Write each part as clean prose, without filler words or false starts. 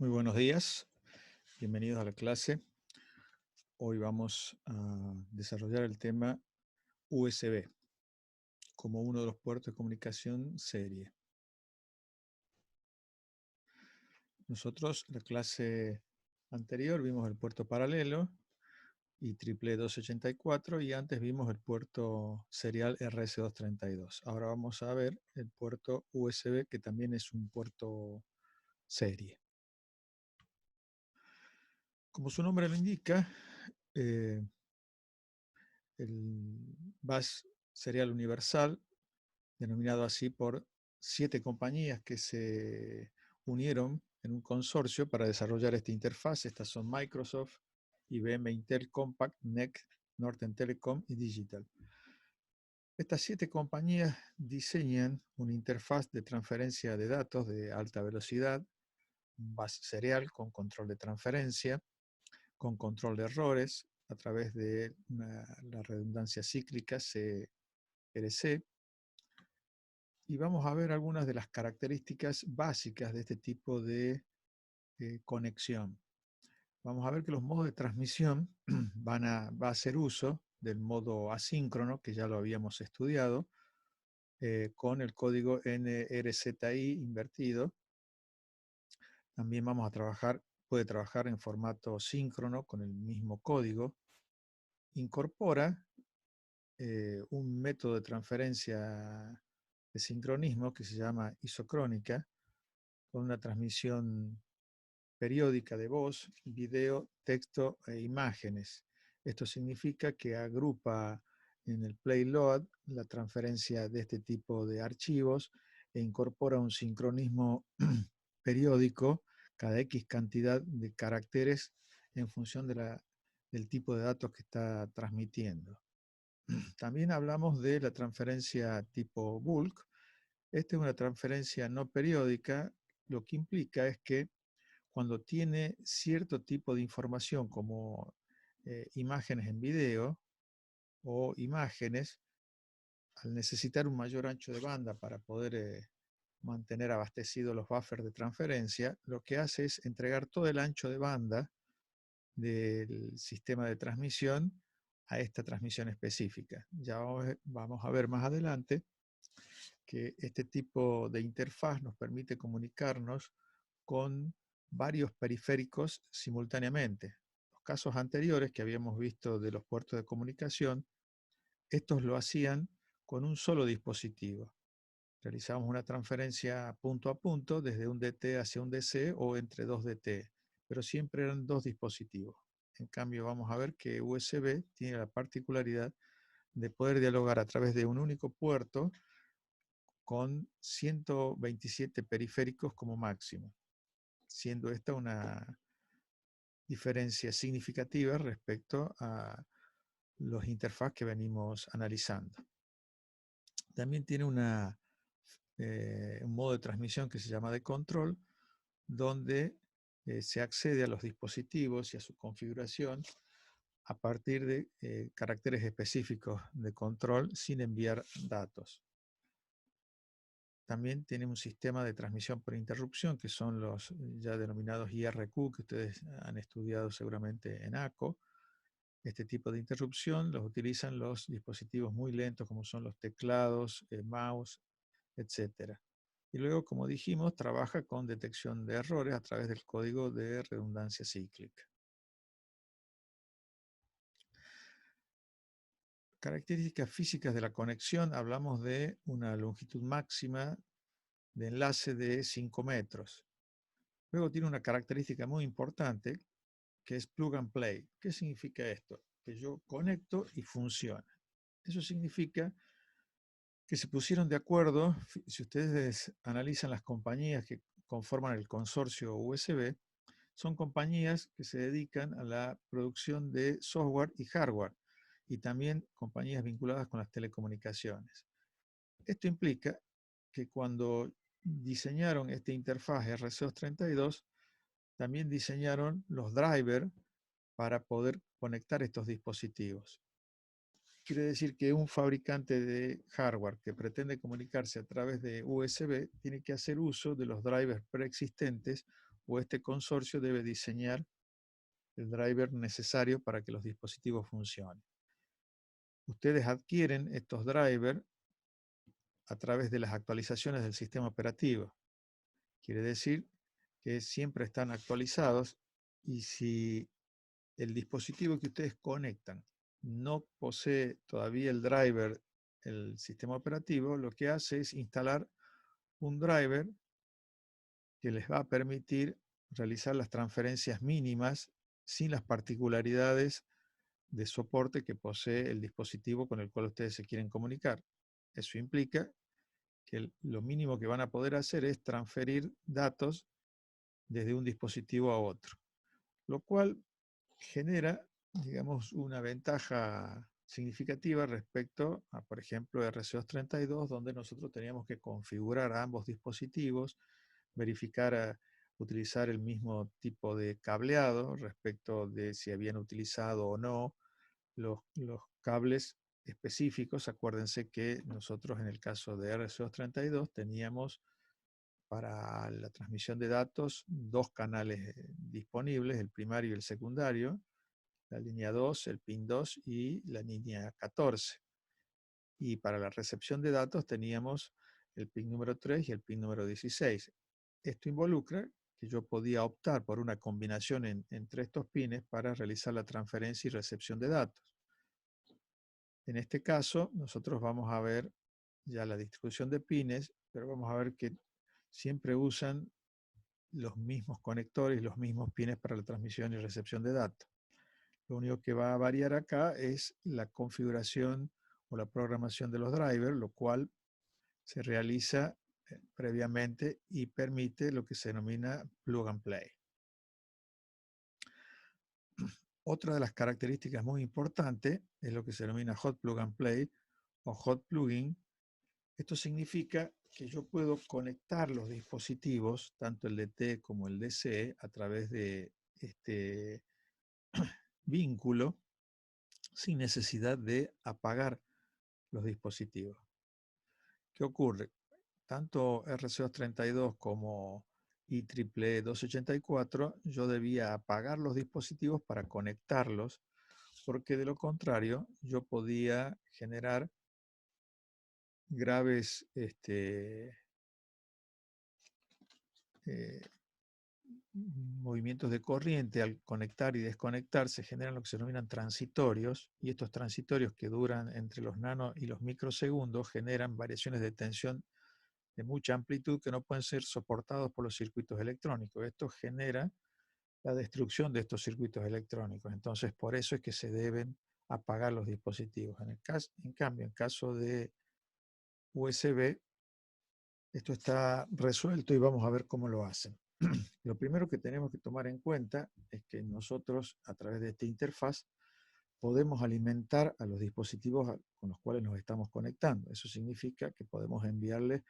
Muy buenos días, bienvenidos a la clase. Hoy vamos a desarrollar el tema USB como uno de los puertos de comunicación serie. Nosotros, la clase anterior, vimos el puerto paralelo y triple 284 y antes vimos el puerto serial RS232. Ahora vamos a ver el puerto USB, que también es un puerto serie. Como su nombre lo indica, el bus serial universal, denominado así por 7 compañías que se unieron en un consorcio para desarrollar esta interfaz. Estas son Microsoft, IBM, Intel, Compaq, NEC, Norton Telecom y Digital. Estas 7 compañías diseñan una interfaz de transferencia de datos de alta velocidad, un bus serial con control de transferencia, con control de errores a través de la redundancia cíclica CRC. Y vamos a ver algunas de las características básicas de este tipo de conexión. Vamos a ver que los modos de transmisión va a hacer uso del modo asíncrono, que ya lo habíamos estudiado, con el código NRZI invertido. También puede trabajar en formato síncrono con el mismo código. Incorpora un método de transferencia de sincronismo que se llama isocrónica, con una transmisión periódica de voz, video, texto e imágenes. Esto significa que agrupa en el payload la transferencia de este tipo de archivos e incorpora un sincronismo periódico cada X cantidad de caracteres en función del tipo de datos que está transmitiendo. También hablamos de la transferencia tipo bulk. Esta es una transferencia no periódica. Lo que implica es que cuando tiene cierto tipo de información como imágenes en video o imágenes, al necesitar un mayor ancho de banda para poder mantener abastecidos los buffers de transferencia, lo que hace es entregar todo el ancho de banda del sistema de transmisión a esta transmisión específica. Ya vamos a ver más adelante que este tipo de interfaz nos permite comunicarnos con varios periféricos simultáneamente. Los casos anteriores que habíamos visto de los puertos de comunicación, estos lo hacían con un solo dispositivo. Realizamos una transferencia punto a punto desde un DT hacia un DC o entre dos DT, pero siempre eran dos dispositivos. En cambio, vamos a ver que USB tiene la particularidad de poder dialogar a través de un único puerto con 127 periféricos como máximo, siendo esta una diferencia significativa respecto a los interfaces que venimos analizando. También tiene un modo de transmisión que se llama de control, donde se accede a los dispositivos y a su configuración a partir de caracteres específicos de control sin enviar datos. También tiene un sistema de transmisión por interrupción, que son los ya denominados IRQ, que ustedes han estudiado seguramente en ACO. Este tipo de interrupción los utilizan los dispositivos muy lentos, como son los teclados, mouse, etc. Y luego, como dijimos, trabaja con detección de errores a través del código de redundancia cíclica. Características físicas de la conexión, hablamos de una longitud máxima de enlace de 5 metros. Luego tiene una característica muy importante, que es plug and play. ¿Qué significa esto? Que yo conecto y funciona. Eso significa que se pusieron de acuerdo. Si ustedes analizan las compañías que conforman el consorcio USB, son compañías que se dedican a la producción de software y hardware, y también compañías vinculadas con las telecomunicaciones. Esto implica que cuando diseñaron esta interfaz RC232, también diseñaron los drivers para poder conectar estos dispositivos. Quiere decir que un fabricante de hardware que pretende comunicarse a través de USB tiene que hacer uso de los drivers preexistentes o este consorcio debe diseñar el driver necesario para que los dispositivos funcionen. Ustedes adquieren estos drivers a través de las actualizaciones del sistema operativo. Quiere decir que siempre están actualizados y si el dispositivo que ustedes conectan no posee todavía el driver, el sistema operativo, lo que hace es instalar un driver que les va a permitir realizar las transferencias mínimas sin las particularidades de soporte que posee el dispositivo con el cual ustedes se quieren comunicar. Eso implica que lo mínimo que van a poder hacer es transferir datos desde un dispositivo a otro, lo cual genera, digamos, una ventaja significativa respecto a, por ejemplo, RC232, donde nosotros teníamos que configurar a ambos dispositivos, verificar, utilizar el mismo tipo de cableado respecto de si habían utilizado o no los cables específicos. Acuérdense que nosotros en el caso de RC232 teníamos para la transmisión de datos dos canales disponibles, el primario y el secundario, la línea 2, el pin 2 y la línea 14. Y para la recepción de datos teníamos el pin número 3 y el pin número 16. Esto involucra que yo podía optar por una combinación entre estos pines para realizar la transferencia y recepción de datos. En este caso, nosotros vamos a ver ya la distribución de pines, pero vamos a ver que siempre usan los mismos conectores y los mismos pines para la transmisión y recepción de datos. Lo único que va a variar acá es la configuración o la programación de los drivers, lo cual se realiza previamente y permite lo que se denomina plug and play. Otra de las características muy importantes es lo que se denomina hot plug and play o hot plugging. Esto significa que yo puedo conectar los dispositivos, tanto el DT como el DC, a través de este vínculo sin necesidad de apagar los dispositivos. ¿Qué ocurre? Tanto RC232 como IEEE 284, yo debía apagar los dispositivos para conectarlos, porque de lo contrario yo podía generar graves movimientos de corriente. Al conectar y desconectar se generan lo que se denominan transitorios, y estos transitorios, que duran entre los nano y los microsegundos, generan variaciones de tensión de mucha amplitud que no pueden ser soportados por los circuitos electrónicos. Esto genera la destrucción de estos circuitos electrónicos. Entonces, por eso es que se deben apagar los dispositivos. En cambio, en caso de USB, esto está resuelto y vamos a ver cómo lo hacen. Lo primero que tenemos que tomar en cuenta es que nosotros, a través de esta interfaz, podemos alimentar a los dispositivos con los cuales nos estamos conectando. Eso significa que podemos enviarles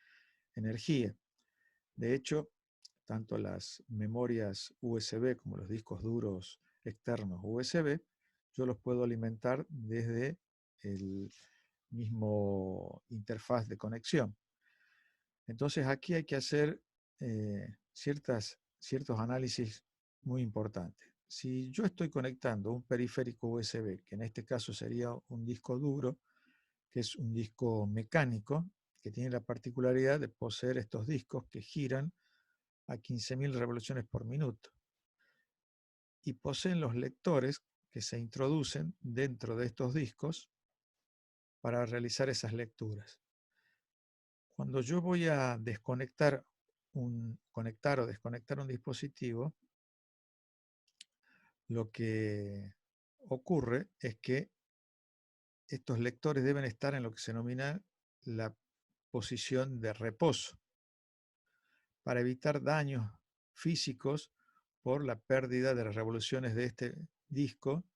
energía. De hecho, tanto las memorias USB como los discos duros externos USB, yo los puedo alimentar desde el mismo interfaz de conexión. Entonces aquí hay que hacer ciertos análisis muy importantes. Si yo estoy conectando un periférico USB, que en este caso sería un disco duro, que es un disco mecánico, que tiene la particularidad de poseer estos discos que giran a 15.000 revoluciones por minuto, y poseen los lectores que se introducen dentro de estos discos para realizar esas lecturas. Cuando yo voy a conectar o desconectar un dispositivo, lo que ocurre es que estos lectores deben estar en lo que se denomina la posición de reposo, para evitar daños físicos por la pérdida de las revoluciones de este disco,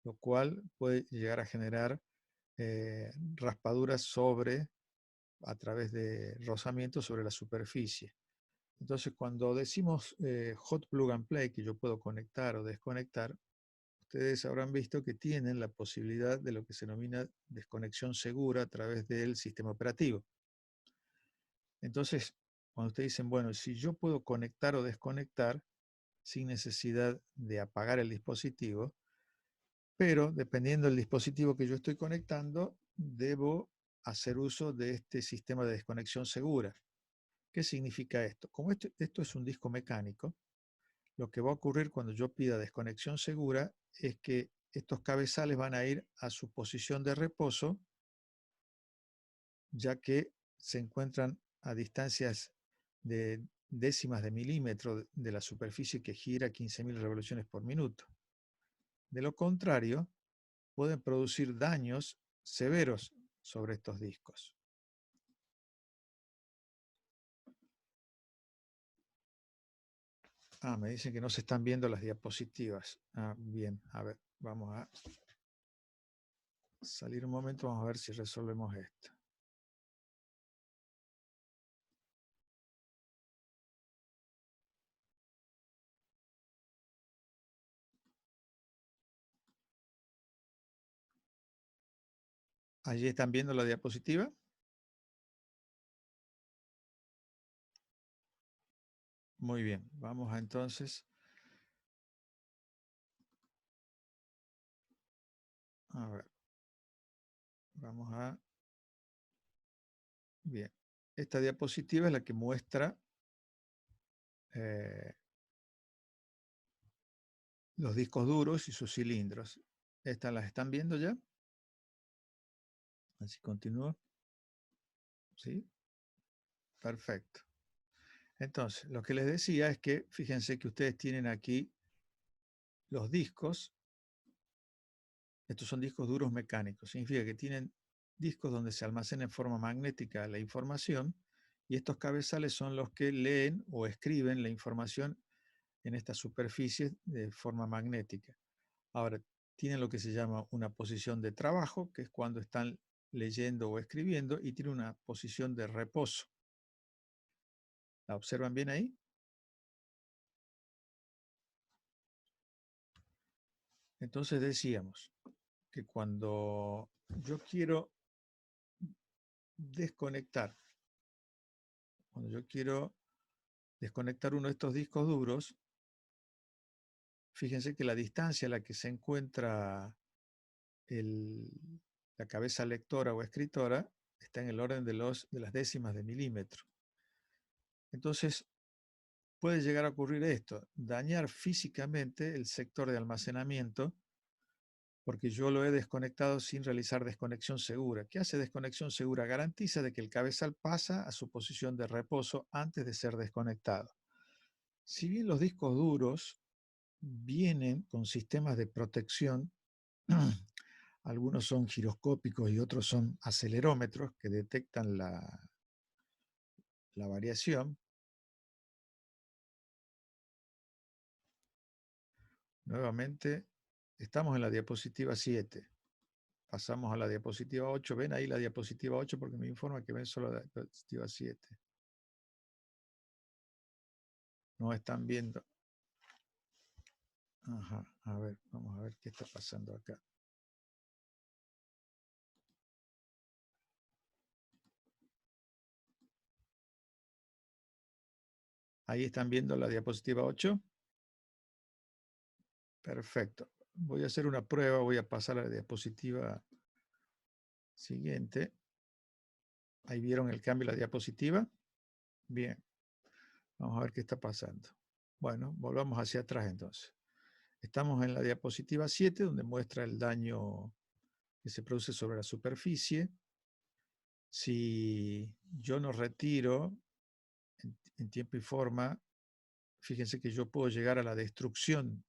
lo cual puede llegar a generar raspaduras a través de rozamiento sobre la superficie. Entonces, cuando decimos hot plug and play, que yo puedo conectar o desconectar, ustedes habrán visto que tienen la posibilidad de lo que se denomina desconexión segura a través del sistema operativo. Entonces, cuando ustedes dicen, bueno, si yo puedo conectar o desconectar, sin necesidad de apagar el dispositivo, pero dependiendo del dispositivo que yo estoy conectando, debo hacer uso de este sistema de desconexión segura. ¿Qué significa esto? Como esto es un disco mecánico, lo que va a ocurrir cuando yo pida desconexión segura es que estos cabezales van a ir a su posición de reposo, ya que se encuentran a distancias de décimas de milímetro de la superficie que gira 15.000 revoluciones por minuto. De lo contrario, pueden producir daños severos sobre estos discos. Me dicen que no se están viendo las diapositivas. Bien, a ver, vamos a salir un momento, vamos a ver si resolvemos esto. ¿Allí están viendo la diapositiva? Muy bien, vamos a entonces a ver. Vamos a... Bien, esta diapositiva es la que muestra los discos duros y sus cilindros. ¿Estas las están viendo ya? Así continúa. ¿Sí? Perfecto. Entonces, lo que les decía es que, fíjense que ustedes tienen aquí los discos. Estos son discos duros mecánicos. Significa que tienen discos donde se almacena en forma magnética la información y estos cabezales son los que leen o escriben la información en estas superficies de forma magnética. Ahora, tienen lo que se llama una posición de trabajo, que es cuando están leyendo o escribiendo, y tiene una posición de reposo. ¿La observan bien ahí? Entonces decíamos que cuando yo quiero desconectar, uno de estos discos duros, fíjense que la distancia a la que se encuentra la cabeza lectora o escritora está en el orden de las décimas de milímetro. Entonces, puede llegar a ocurrir esto, dañar físicamente el sector de almacenamiento, porque yo lo he desconectado sin realizar desconexión segura. ¿Qué hace desconexión segura? Garantiza de que el cabezal pasa a su posición de reposo antes de ser desconectado. Si bien los discos duros vienen con sistemas de protección, algunos son giroscópicos y otros son acelerómetros que detectan la variación. Nuevamente, estamos en la diapositiva 7. Pasamos a la diapositiva 8. ¿Ven ahí la diapositiva 8? Porque me informa que ven solo la diapositiva 7. No están viendo. Ajá, a ver, vamos a ver qué está pasando acá. Ahí están viendo la diapositiva 8. Perfecto. Voy a hacer una prueba, voy a pasar a la diapositiva siguiente. Ahí vieron el cambio de la diapositiva. Bien. Vamos a ver qué está pasando. Bueno, volvamos hacia atrás entonces. Estamos en la diapositiva 7, donde muestra el daño que se produce sobre la superficie. Si yo no retiro en tiempo y forma, fíjense que yo puedo llegar a la destrucción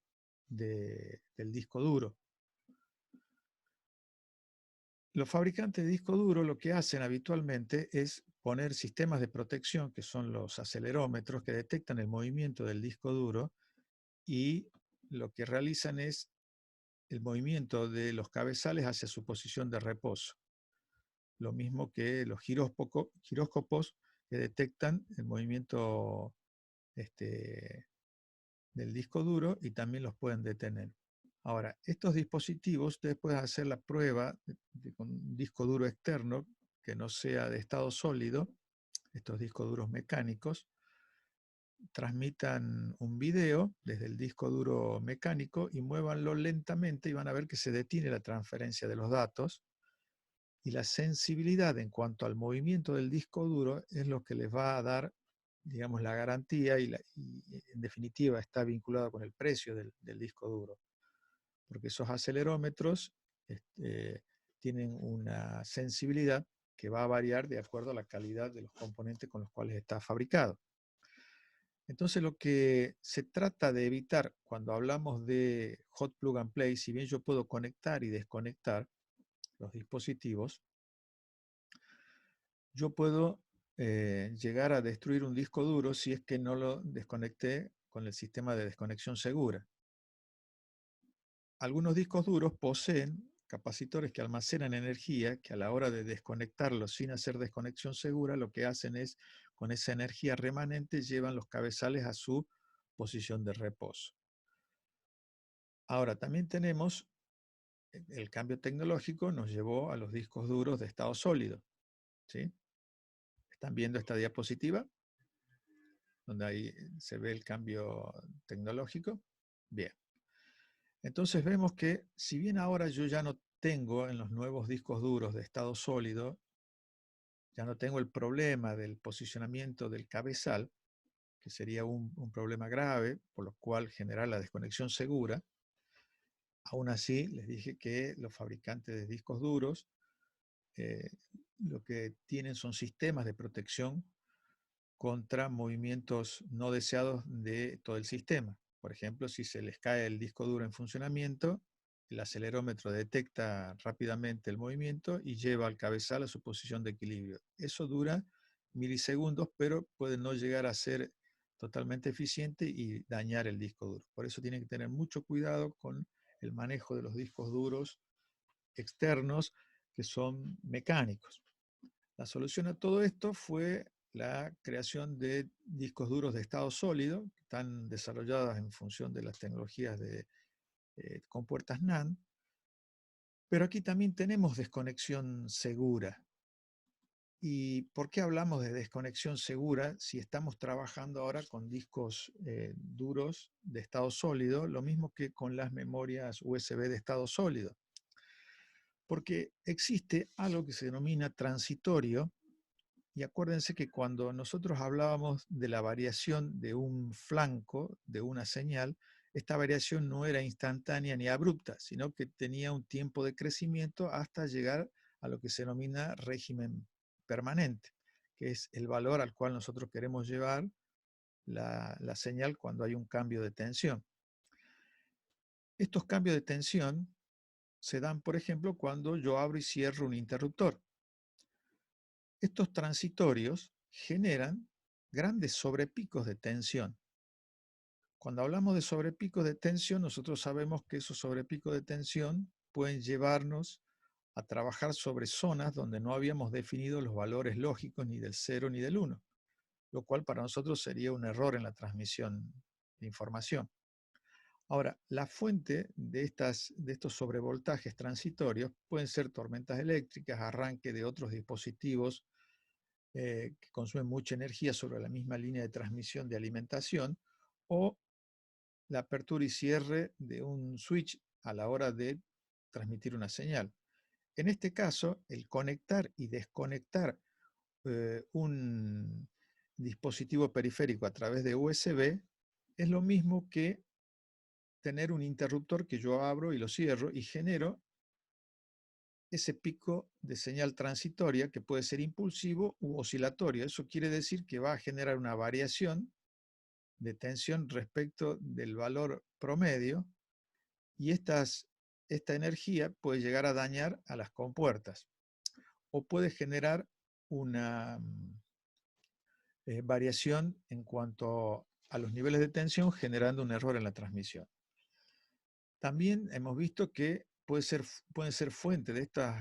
del disco duro. Los fabricantes de disco duro lo que hacen habitualmente es poner sistemas de protección, que son los acelerómetros, que detectan el movimiento del disco duro y lo que realizan es el movimiento de los cabezales hacia su posición de reposo. Lo mismo que los giróscopos que detectan el movimiento del disco duro y también los pueden detener. Ahora, estos dispositivos, ustedes pueden hacer la prueba con un disco duro externo que no sea de estado sólido, estos discos duros mecánicos, transmitan un video desde el disco duro mecánico y muévanlo lentamente y van a ver que se detiene la transferencia de los datos, y la sensibilidad en cuanto al movimiento del disco duro es lo que les va a dar, digamos, la garantía y en definitiva está vinculado con el precio del disco duro, porque esos acelerómetros tienen una sensibilidad que va a variar de acuerdo a la calidad de los componentes con los cuales está fabricado. Entonces lo que se trata de evitar cuando hablamos de hot plug and play, si bien yo puedo conectar y desconectar los dispositivos, yo puedo llegar a destruir un disco duro si es que no lo desconecté con el sistema de desconexión segura. Algunos discos duros poseen capacitores que almacenan energía, que a la hora de desconectarlos sin hacer desconexión segura, lo que hacen es, con esa energía remanente, llevan los cabezales a su posición de reposo. Ahora, también tenemos, el cambio tecnológico nos llevó a los discos duros de estado sólido, ¿sí? ¿Están viendo esta diapositiva? Donde ahí se ve el cambio tecnológico. Bien. Entonces vemos que, si bien ahora yo ya no tengo en los nuevos discos duros de estado sólido, ya no tengo el problema del posicionamiento del cabezal, que sería un problema grave, por lo cual generar la desconexión segura. Aún así, les dije que los fabricantes de discos duros lo que tienen son sistemas de protección contra movimientos no deseados de todo el sistema. Por ejemplo, si se les cae el disco duro en funcionamiento, el acelerómetro detecta rápidamente el movimiento y lleva al cabezal a su posición de equilibrio. Eso dura milisegundos, pero puede no llegar a ser totalmente eficiente y dañar el disco duro. Por eso tienen que tener mucho cuidado con el manejo de los discos duros externos que son mecánicos. La solución a todo esto fue la creación de discos duros de estado sólido, que están desarrollados en función de las tecnologías de compuertas NAND, pero aquí también tenemos desconexión segura. ¿Y por qué hablamos de desconexión segura si estamos trabajando ahora con discos duros de estado sólido, lo mismo que con las memorias USB de estado sólido? Porque existe algo que se denomina transitorio. Y acuérdense que cuando nosotros hablábamos de la variación de un flanco de una señal, esta variación no era instantánea ni abrupta, sino que tenía un tiempo de crecimiento hasta llegar a lo que se denomina régimen permanente, que es el valor al cual nosotros queremos llevar la señal cuando hay un cambio de tensión. Estos cambios de tensión se dan, por ejemplo, cuando yo abro y cierro un interruptor. Estos transitorios generan grandes sobrepicos de tensión. Cuando hablamos de sobrepicos de tensión, nosotros sabemos que esos sobrepicos de tensión pueden llevarnos a trabajar sobre zonas donde no habíamos definido los valores lógicos ni del 0 ni del 1, lo cual para nosotros sería un error en la transmisión de información. Ahora, la fuente de estos sobrevoltajes transitorios pueden ser tormentas eléctricas, arranque de otros dispositivos que consumen mucha energía sobre la misma línea de transmisión de alimentación, o la apertura y cierre de un switch a la hora de transmitir una señal. En este caso, el conectar y desconectar un dispositivo periférico a través de USB es lo mismo que tener un interruptor que yo abro y lo cierro y genero ese pico de señal transitoria que puede ser impulsivo u oscilatorio. Eso quiere decir que va a generar una variación de tensión respecto del valor promedio, y esta energía puede llegar a dañar a las compuertas o puede generar una variación en cuanto a los niveles de tensión, generando un error en la transmisión. También hemos visto que pueden ser fuente de estos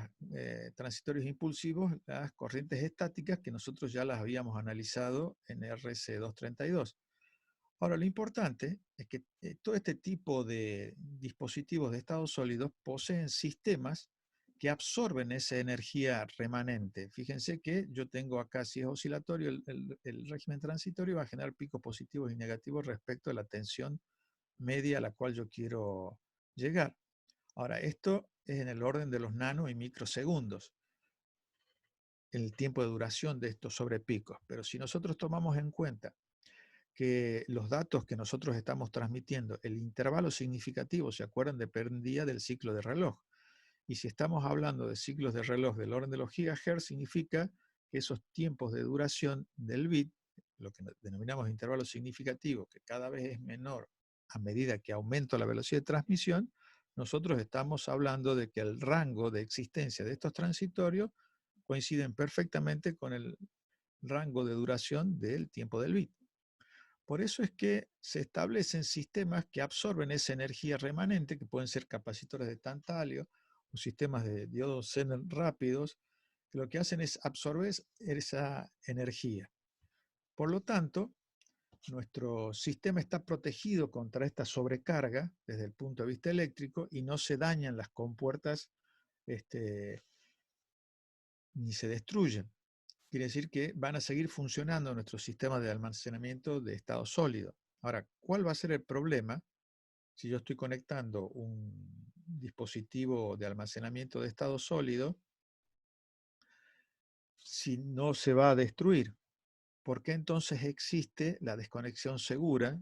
transitorios impulsivos las corrientes estáticas, que nosotros ya las habíamos analizado en RC232. Ahora, lo importante es que todo este tipo de dispositivos de estado sólido poseen sistemas que absorben esa energía remanente. Fíjense que yo tengo acá, si es oscilatorio, el régimen transitorio va a generar picos positivos y negativos respecto a la tensión media a la cual yo quiero llegar. Ahora, esto es en el orden de los nano y microsegundos, el tiempo de duración de estos sobrepicos. Pero si nosotros tomamos en cuenta que los datos que nosotros estamos transmitiendo, el intervalo significativo, ¿se acuerdan? Dependía del ciclo de reloj. Y si estamos hablando de ciclos de reloj del orden de los gigahertz, significa que esos tiempos de duración del bit, lo que denominamos intervalo significativo, que cada vez es menor a medida que aumenta la velocidad de transmisión, nosotros estamos hablando de que el rango de existencia de estos transitorios coinciden perfectamente con el rango de duración del tiempo del bit. Por eso es que se establecen sistemas que absorben esa energía remanente, que pueden ser capacitores de tantalio o sistemas de diodos Zener rápidos, que lo que hacen es absorber esa energía. Por lo tanto, nuestro sistema está protegido contra esta sobrecarga desde el punto de vista eléctrico y no se dañan las compuertas ni se destruyen. Quiere decir que van a seguir funcionando nuestros sistemas de almacenamiento de estado sólido. Ahora, ¿cuál va a ser el problema si yo estoy conectando un dispositivo de almacenamiento de estado sólido si no se va a destruir? ¿Por qué entonces existe la desconexión segura?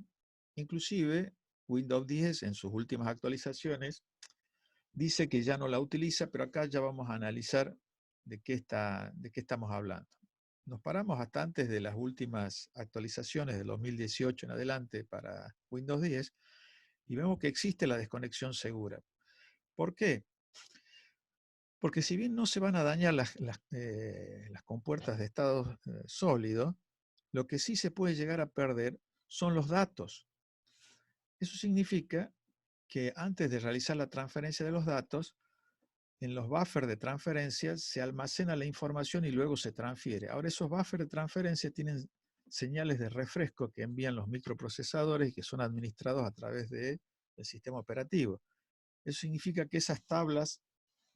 Inclusive Windows 10 en sus últimas actualizaciones dice que ya no la utiliza, pero acá ya vamos a analizar de qué estamos hablando. Nos paramos hasta antes de las últimas actualizaciones de 2018 en adelante para Windows 10 y vemos que existe la desconexión segura. ¿Por qué? Porque si bien no se van a dañar las compuertas de estado sólido, lo que sí se puede llegar a perder son los datos. Eso significa que antes de realizar la transferencia de los datos, en los buffers de transferencia se almacena la información y luego se transfiere. Ahora esos buffers de transferencia tienen señales de refresco que envían los microprocesadores y que son administrados a través del sistema operativo. Eso significa que esas tablas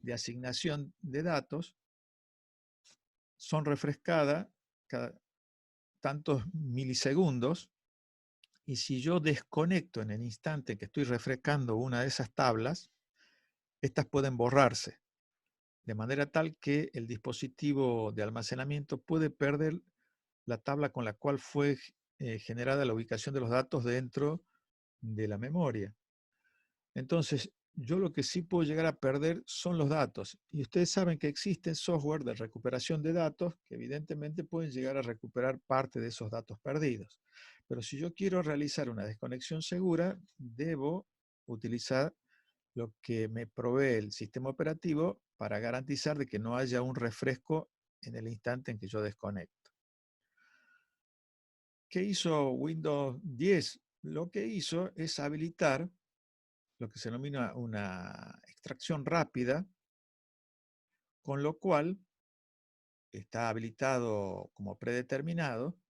de asignación de datos son refrescadas cada tantos milisegundos y si yo desconecto en el instante que estoy refrescando una de esas tablas, estas pueden borrarse, de manera tal que el dispositivo de almacenamiento puede perder la tabla con la cual fue generada la ubicación de los datos dentro de la memoria. Entonces, yo lo que sí puedo llegar a perder son los datos. Y ustedes saben que existen software de recuperación de datos que evidentemente pueden llegar a recuperar parte de esos datos perdidos. Pero si yo quiero realizar una desconexión segura, debo utilizar lo que me provee el sistema operativo para garantizar de que no haya un refresco en el instante en que yo desconecto. ¿Qué hizo Windows 10? Lo que hizo es habilitar lo que se denomina una extracción rápida, con lo cual está habilitado como predeterminado.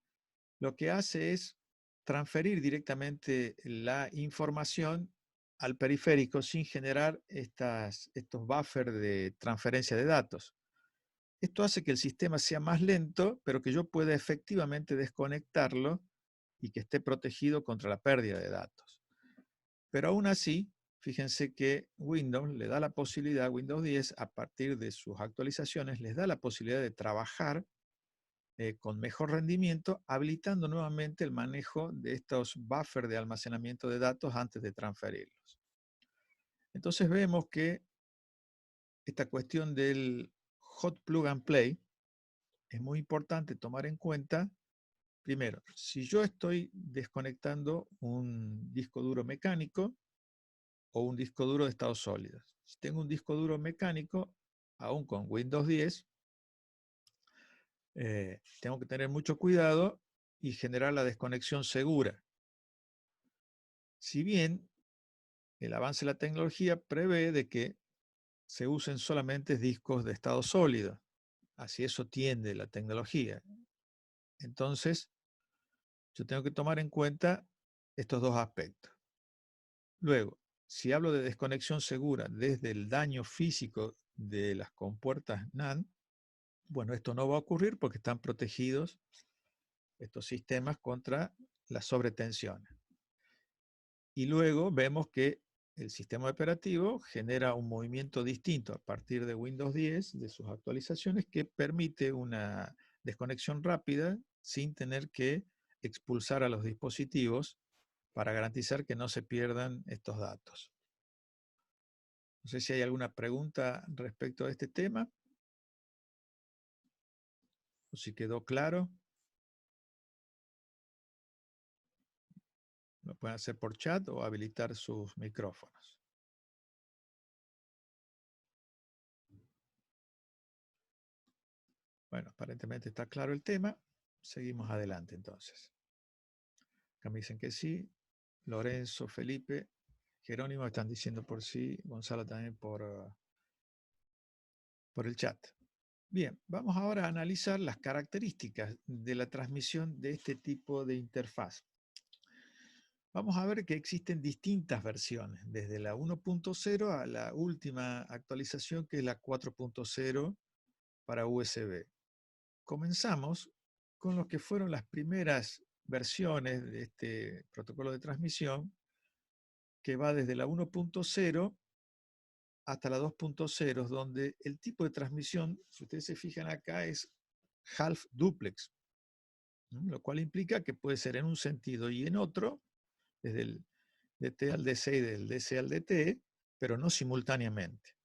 Lo que hace es transferir directamente la información al periférico sin generar estos buffers de transferencia de datos. Esto hace que el sistema sea más lento, pero que yo pueda efectivamente desconectarlo y que esté protegido contra la pérdida de datos. Pero aún así, fíjense que Windows le da la posibilidad, Windows 10, a partir de sus actualizaciones, les da la posibilidad de trabajar con mejor rendimiento, habilitando nuevamente el manejo de estos buffers de almacenamiento de datos antes de transferirlos. Entonces vemos que esta cuestión del hot plug and play es muy importante tomar en cuenta. Primero, si yo estoy desconectando un disco duro mecánico o un disco duro de estado sólido. Si tengo un disco duro mecánico, aún con Windows 10, tengo que tener mucho cuidado y generar la desconexión segura. Si bien el avance de la tecnología prevé de que se usen solamente discos de estado sólido. Así eso tiende la tecnología. Entonces, yo tengo que tomar en cuenta estos dos aspectos. Luego, si hablo de desconexión segura desde el daño físico de las compuertas NAND, bueno, esto no va a ocurrir porque están protegidos estos sistemas contra las sobretensiones. Y luego vemos que el sistema operativo genera un movimiento distinto a partir de Windows 10, de sus actualizaciones, que permite una desconexión rápida sin tener que expulsar a los dispositivos para garantizar que no se pierdan estos datos. No sé si hay alguna pregunta respecto a este tema, o si quedó claro. Lo pueden hacer por chat o habilitar sus micrófonos. Bueno, aparentemente está claro el tema. Seguimos adelante entonces. Acá me dicen que sí. Lorenzo, Felipe, Jerónimo están diciendo por sí. Gonzalo también por el chat. Bien, vamos ahora a analizar las características de la transmisión de este tipo de interfaz. Vamos a ver que existen distintas versiones, desde la 1.0 a la última actualización, que es la 4.0 para USB. Comenzamos con lo que fueron las primeras versiones de este protocolo de transmisión, que va desde la 1.0 hasta la 2.0, donde el tipo de transmisión, si ustedes se fijan acá, es half duplex, lo cual implica que puede ser en un sentido y en otro, desde el DT al DC y del DC al DT, pero no simultáneamente.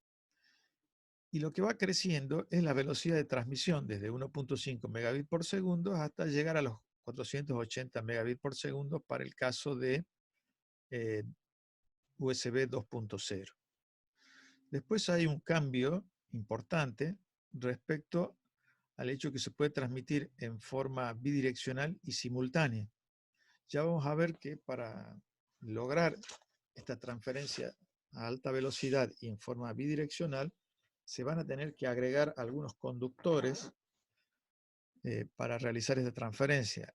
Y lo que va creciendo es la velocidad de transmisión desde 1.5 megabits por segundo hasta llegar a los 480 megabits por segundo para el caso de USB 2.0. Después hay un cambio importante respecto al hecho que se puede transmitir en forma bidireccional y simultánea. Ya vamos a ver que para lograr esta transferencia a alta velocidad y en forma bidireccional, se van a tener que agregar algunos conductores para realizar esta transferencia,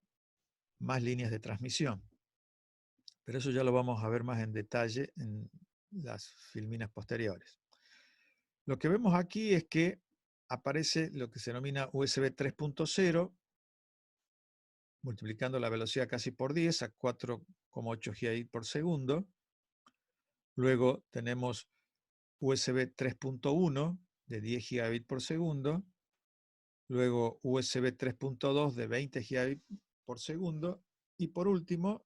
más líneas de transmisión. Pero eso ya lo vamos a ver más en detalle en las filminas posteriores. Lo que vemos aquí es que aparece lo que se denomina USB 3.0, multiplicando la velocidad casi por 10 a 4,8 gigabits por segundo. Luego tenemos USB 3.1 de 10 gigabits por segundo. Luego USB 3.2 de 20 gigabits por segundo. Y por último,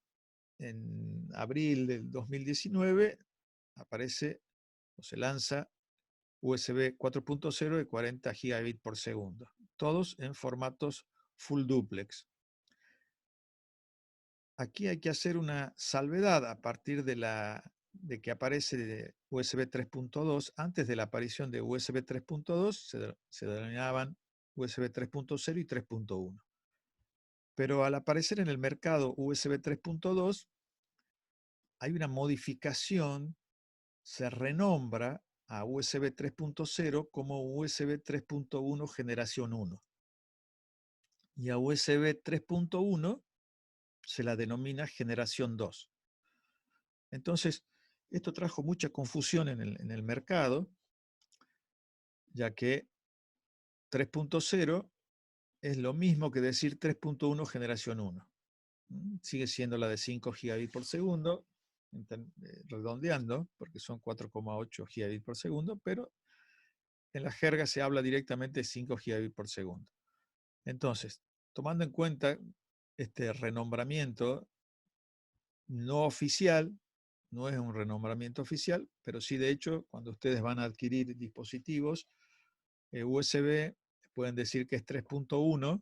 en abril del 2019, aparece o se lanza USB 4.0 de 40 gigabits por segundo. Todos en formatos full duplex. Aquí hay que hacer una salvedad a partir de que aparece USB 3.2. Antes de la aparición de USB 3.2 se denominaban USB 3.0 y 3.1. Pero al aparecer en el mercado USB 3.2, hay una modificación, se renombra a USB 3.0 como USB 3.1 generación 1. Y a USB 3.1 se la denomina generación 2. Entonces, esto trajo mucha confusión en el mercado, ya que 3.0 es lo mismo que decir 3.1 generación 1. Sigue siendo la de 5 gigabits por segundo, redondeando, porque son 4,8 gigabits por segundo, pero en la jerga se habla directamente de 5 gigabits por segundo. Entonces, tomando en cuenta este renombramiento no oficial, no es un renombramiento oficial, pero sí de hecho, cuando ustedes van a adquirir dispositivos USB, pueden decir que es 3.1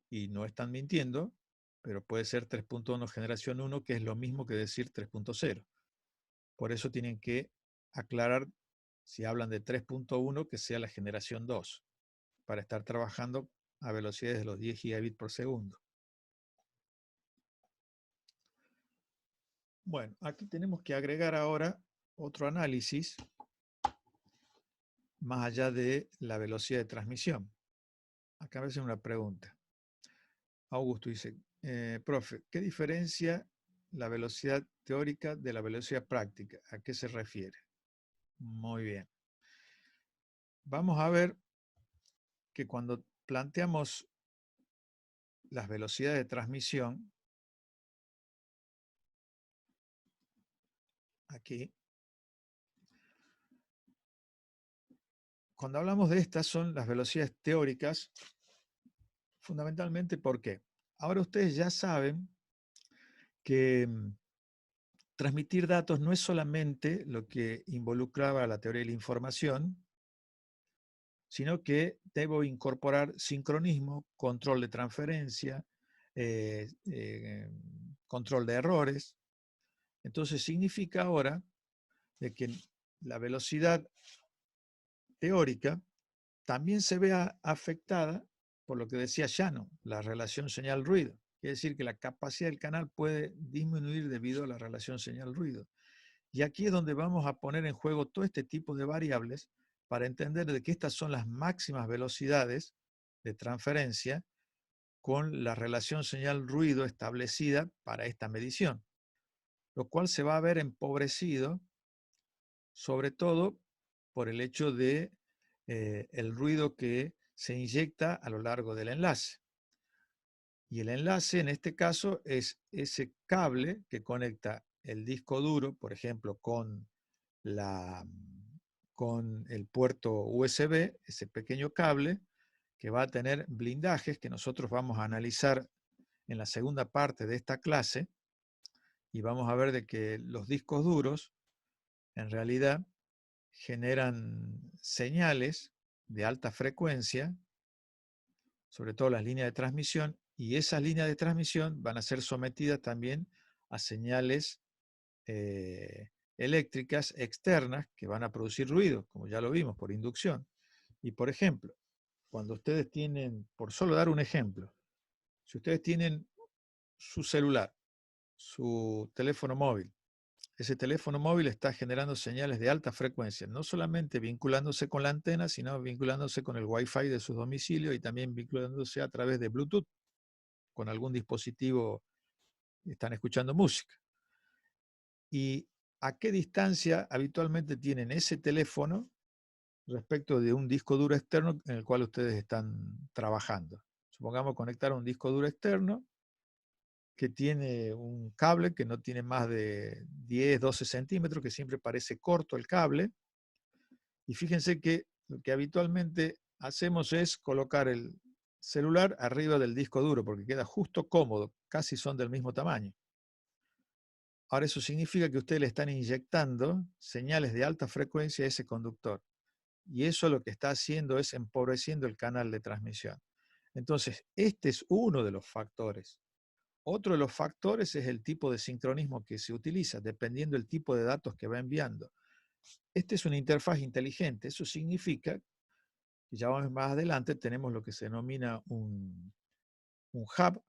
y no están mintiendo, pero puede ser 3.1 generación 1, que es lo mismo que decir 3.0. Por eso tienen que aclarar, si hablan de 3.1, que sea la generación 2, para estar trabajando a velocidades de los 10 gigabits por segundo. Bueno, aquí tenemos que agregar ahora otro análisis más allá de la velocidad de transmisión. Acá me hacen una pregunta. Augusto dice, profe, ¿qué diferencia la velocidad teórica de la velocidad práctica? ¿A qué se refiere? Muy bien. vamos a ver que cuando planteamos las velocidades de transmisión, aquí, cuando hablamos de estas son las velocidades teóricas, fundamentalmente ¿por qué? Ahora ustedes ya saben que transmitir datos no es solamente lo que involucraba la teoría de la información, sino que debo incorporar sincronismo, control de transferencia, control de errores. Entonces significa ahora de que la velocidad teórica también se vea afectada por lo que decía Shannon, la relación señal-ruido. Quiere decir que la capacidad del canal puede disminuir debido a la relación señal-ruido. Y aquí es donde vamos a poner en juego todo este tipo de variables para entender de que estas son las máximas velocidades de transferencia con la relación señal-ruido establecida para esta medición, lo cual se va a ver empobrecido sobre todo por el hecho de el ruido que se inyecta a lo largo del enlace. Y el enlace en este caso es ese cable que conecta el disco duro, por ejemplo, con el puerto USB, ese pequeño cable que va a tener blindajes que nosotros vamos a analizar en la segunda parte de esta clase, y vamos a ver de que los discos duros en realidad generan señales de alta frecuencia, sobre todo las líneas de transmisión, y esas líneas de transmisión van a ser sometidas también a señales eléctricas externas que van a producir ruido, como ya lo vimos, por inducción. Y por ejemplo, cuando ustedes tienen, por solo dar un ejemplo, si ustedes tienen su celular, su teléfono móvil, ese teléfono móvil está generando señales de alta frecuencia, no solamente vinculándose con la antena, sino vinculándose con el Wi-Fi de su domicilio y también vinculándose a través de Bluetooth con algún dispositivo que están escuchando música. ¿Y a qué distancia habitualmente tienen ese teléfono respecto de un disco duro externo en el cual ustedes están trabajando? Supongamos conectar un disco duro externo que tiene un cable que no tiene más de 10, 12 centímetros, que siempre parece corto el cable. Y fíjense que lo que habitualmente hacemos es colocar el celular arriba del disco duro, porque queda justo cómodo, casi son del mismo tamaño. Ahora eso significa que ustedes le están inyectando señales de alta frecuencia a ese conductor. Y eso lo que está haciendo es empobreciendo el canal de transmisión. Entonces, este es uno de los factores. Otro de los factores es el tipo de sincronismo que se utiliza, dependiendo del tipo de datos que va enviando. Este es una interfaz inteligente. Eso significa que ya más adelante tenemos lo que se denomina un hub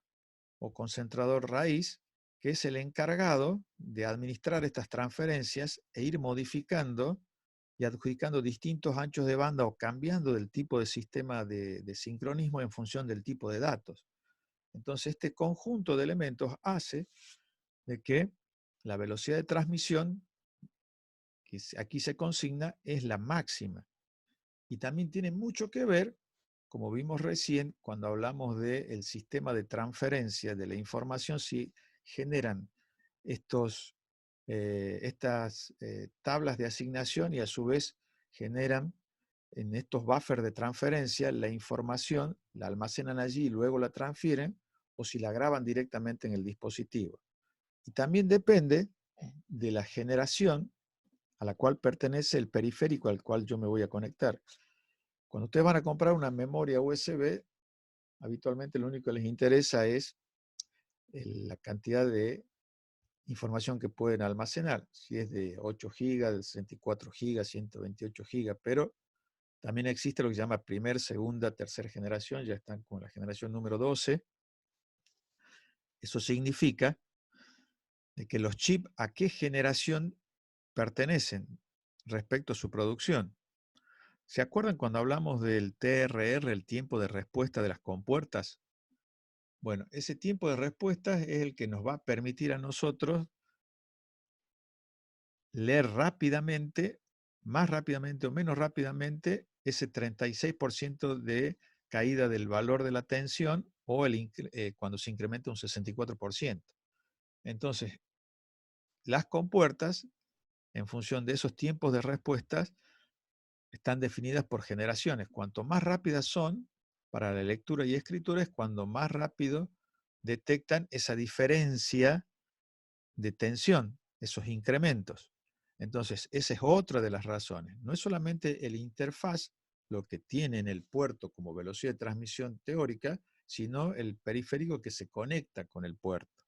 o concentrador raíz, que es el encargado de administrar estas transferencias e ir modificando y adjudicando distintos anchos de banda o cambiando del tipo de sistema de sincronismo en función del tipo de datos. Entonces, este conjunto de elementos hace de que la velocidad de transmisión que aquí se consigna es la máxima. Y también tiene mucho que ver, como vimos recién, cuando hablamos del sistema de transferencia de la información, si generan estas tablas de asignación y a su vez generan en estos buffers de transferencia la información, la almacenan allí y luego la transfieren, o si la graban directamente en el dispositivo. Y también depende de la generación a la cual pertenece el periférico al cual yo me voy a conectar. Cuando ustedes van a comprar una memoria USB, habitualmente lo único que les interesa es la cantidad de información que pueden almacenar, si es de 8 GB, de 64 GB, 128 GB, pero también existe lo que se llama primer, segunda, tercera generación, ya están con la generación número 12. Eso significa de que los chips a qué generación pertenecen respecto a su producción. ¿Se acuerdan cuando hablamos del TRR, el tiempo de respuesta de las compuertas? Bueno, ese tiempo de respuesta es el que nos va a permitir a nosotros leer rápidamente más rápidamente o menos rápidamente ese 36% de caída del valor de la tensión o cuando se incrementa un 64%. Entonces, las compuertas, en función de esos tiempos de respuestas, están definidas por generaciones. Cuanto más rápidas son para la lectura y escritura es cuando más rápido detectan esa diferencia de tensión, esos incrementos. Entonces, esa es otra de las razones. No es solamente el interfaz lo que tiene en el puerto como velocidad de transmisión teórica, sino el periférico que se conecta con el puerto.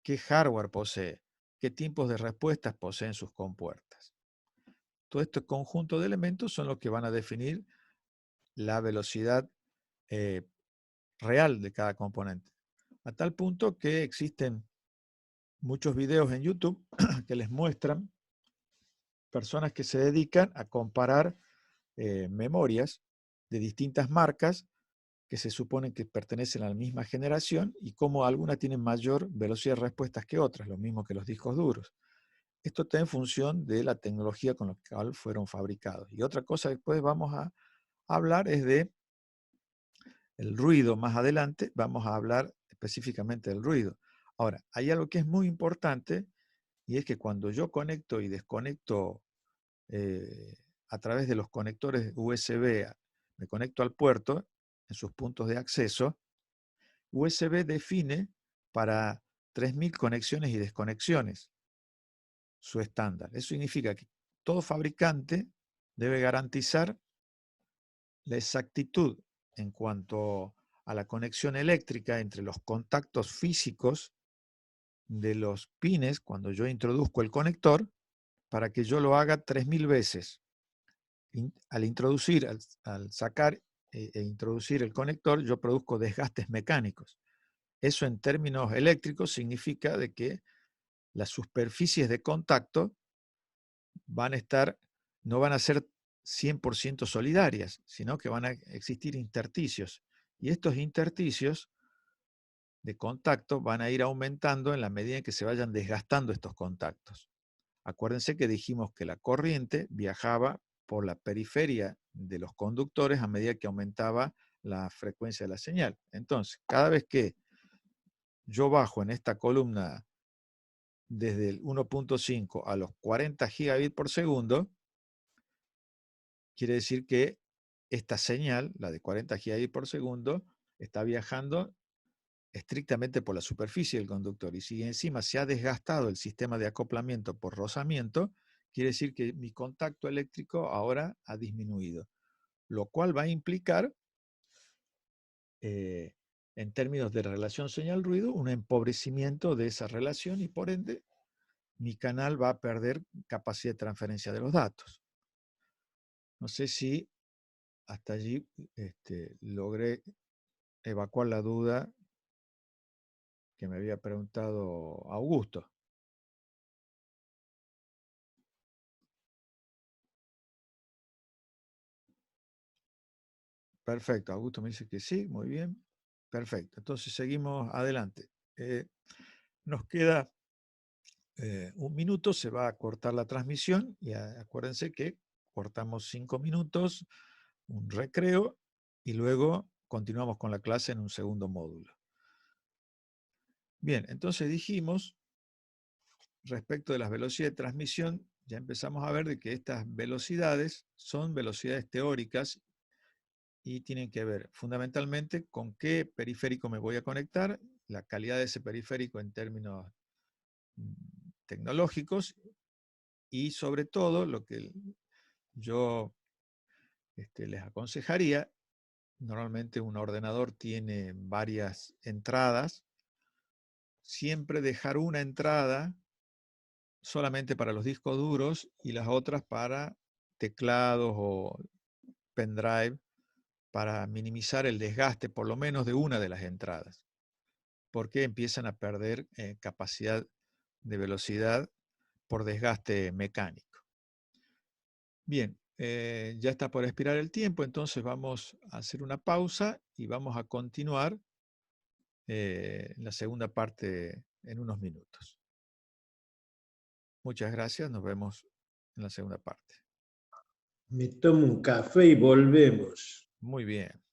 ¿Qué hardware posee? ¿Qué tipos de respuestas poseen sus compuertas? Todo este conjunto de elementos son los que van a definir la velocidad real de cada componente. A tal punto que existen muchos videos en YouTube que les muestran personas que se dedican a comparar memorias de distintas marcas que se suponen que pertenecen a la misma generación y cómo algunas tienen mayor velocidad de respuestas que otras, lo mismo que los discos duros. Esto está en función de la tecnología con la cual fueron fabricados. Y otra cosa que después vamos a hablar es de el ruido. Más adelante vamos a hablar específicamente del ruido. Ahora, hay algo que es muy importante y es que cuando yo conecto y desconecto a través de los conectores USB, me conecto al puerto en sus puntos de acceso, USB define para 3000 conexiones y desconexiones su estándar. Eso significa que todo fabricante debe garantizar la exactitud en cuanto a la conexión eléctrica entre los contactos físicos de los pines cuando yo introduzco el conector para que yo lo haga 3000 veces. Al introducir, al sacar e introducir el conector, yo produzco desgastes mecánicos. Eso en términos eléctricos significa de que las superficies de contacto van a estar, no van a ser 100% solidarias, sino que van a existir intersticios. Y estos intersticios de contacto van a ir aumentando en la medida en que se vayan desgastando estos contactos. Acuérdense que dijimos que la corriente viajaba por la periferia de los conductores a medida que aumentaba la frecuencia de la señal. Entonces, cada vez que yo bajo en esta columna desde el 1.5 a los 40 gigabits por segundo, quiere decir que esta señal, la de 40 gigabits por segundo, está viajando estrictamente por la superficie del conductor. Y si encima se ha desgastado el sistema de acoplamiento por rozamiento, quiere decir que mi contacto eléctrico ahora ha disminuido, lo cual va a implicar, en términos de relación señal-ruido, un empobrecimiento de esa relación y por ende mi canal va a perder capacidad de transferencia de los datos. No sé si hasta allí logré evacuar la duda que me había preguntado Augusto. Perfecto, Augusto me dice que sí, muy bien. Perfecto, entonces seguimos adelante. Nos queda un minuto, se va a cortar la transmisión y acuérdense que cortamos 5 minutos, un recreo y luego continuamos con la clase en un segundo módulo. Bien, entonces dijimos, respecto de las velocidades de transmisión, ya empezamos a ver de que estas velocidades son velocidades teóricas y tienen que ver fundamentalmente con qué periférico me voy a conectar, la calidad de ese periférico en términos tecnológicos y sobre todo lo que yo les aconsejaría. Normalmente un ordenador tiene varias entradas, siempre dejar una entrada solamente para los discos duros y las otras para teclados o pendrive para minimizar el desgaste por lo menos de una de las entradas, porque empiezan a perder capacidad de velocidad por desgaste mecánico. Bien, ya está por expirar el tiempo, entonces vamos a hacer una pausa y vamos a continuar la segunda parte en unos minutos. Muchas gracias, nos vemos en la segunda parte. Me tomo un café y volvemos. Muy bien.